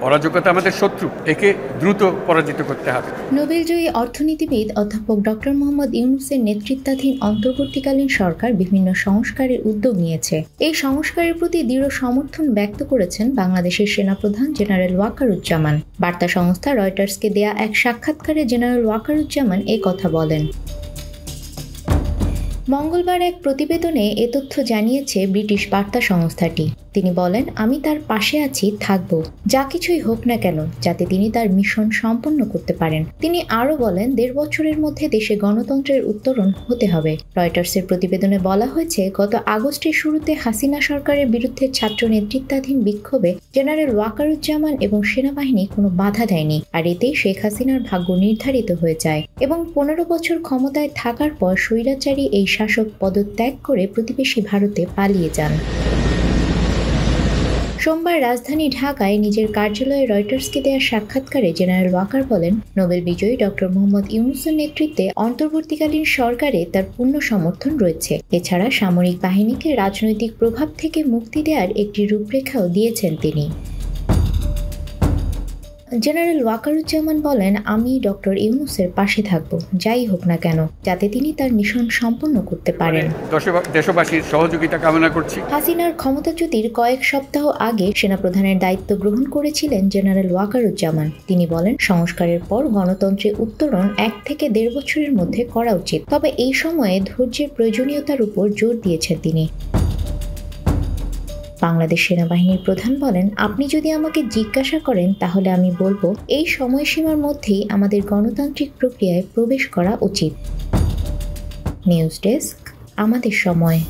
অরাজকতা আমাদের শত্রু, একে দ্রুত পরাজিত করতে হবে। নোবেলজয়ী অর্থনীতিবিদ অধ্যাপক ডক্টর মোহাম্মদ ইউনূসের নেতৃত্বাধীন অন্তর্বর্তীকালীন সরকার বিভিন্ন সংস্কারের উদ্যোগ নিয়েছে। এই সংস্কারের প্রতি দৃঢ় সমর্থন ব্যক্ত করেছেন বাংলাদেশের সেনাপ্রধান জেনারেল ওয়াকারুজ্জামান। বার্তা সংস্থা রয়টার্সকে দেয়া এক সাক্ষাৎকারে জেনারেল ওয়াকারুজ্জামান এ কথা বলেন। মঙ্গলবার এক প্রতিবেদনে এ তথ্য জানিয়েছে ব্রিটিশ বার্তা সংস্থাটি। তিনি বলেন, আমি তার পাশে আছি, থাকব, যা কিছুই হোক না কেন, যাতে তিনি তার মিশন সম্পন্ন করতে পারেন। তিনি আরও বলেন, ১.৫ বছরের মধ্যে দেশে গণতন্ত্রের উত্তরণ হতে হবে। রয়টার্সের প্রতিবেদনে বলা হয়েছে, গত আগস্টের শুরুতে হাসিনা সরকারের বিরুদ্ধে ছাত্র নেতৃত্বাধীন বিক্ষোভে জেনারেল ওয়াকারুজ্জামান এবং সেনাবাহিনী কোনো বাধা দেয়নি, আর এতেই শেখ হাসিনার ভাগ্য নির্ধারিত হয়ে যায় এবং ১৫ বছর ক্ষমতায় থাকার পর স্বৈরাচারী এই শাসক পদত্যাগ করে প্রতিবেশী ভারতে পালিয়ে যান। সোমবার রাজধানী ঢাকায় নিজের কার্যালয়ে রয়টার্সকে দেয়া সাক্ষাৎকারে জেনারেল ওয়াকার বলেন, নোবেল বিজয়ী ডক্টর মোহাম্মদ ইউনূসের নেতৃত্বে অন্তর্বর্তীকালীন সরকারে তার পূর্ণ সমর্থন রয়েছে। এছাড়া সামরিক বাহিনীকে রাজনৈতিক প্রভাব থেকে মুক্তি দেওয়ার একটি রূপরেখাও দিয়েছেন তিনি। জেনারেল ওয়াকারুজ্জামান বলেন, আমি ডক্টর ইউনূসের পাশে থাকব, যাই হোক না কেন, যাতে তিনি তার মিশন সম্পন্ন করতে পারেন। দেশবাসীর সহযোগিতা কামনা করছি। হাসিনার ক্ষমতাচ্যুতির কয়েক সপ্তাহ আগে সেনাপ্রধানের দায়িত্ব গ্রহণ করেছিলেন জেনারেল ওয়াকারুজ্জামান। তিনি বলেন, সংস্কারের পর গণতন্ত্রের উত্তরণ ১ থেকে ১.৫ বছরের মধ্যে করা উচিত, তবে এই সময়ে ধৈর্যের প্রয়োজনীয়তার উপর জোর দিয়েছেন তিনি। বাংলাদেশ সেনাবাহিনীর প্রধান বলেন, আপনি যদি আমাকে জিজ্ঞাসা করেন তাহলে আমি বলবো, এই সময়সীমার মধ্যেই আমাদের গণতান্ত্রিক প্রক্রিয়ায় প্রবেশ করা উচিত। নিউজ ডেস্ক, আমাদের সময়।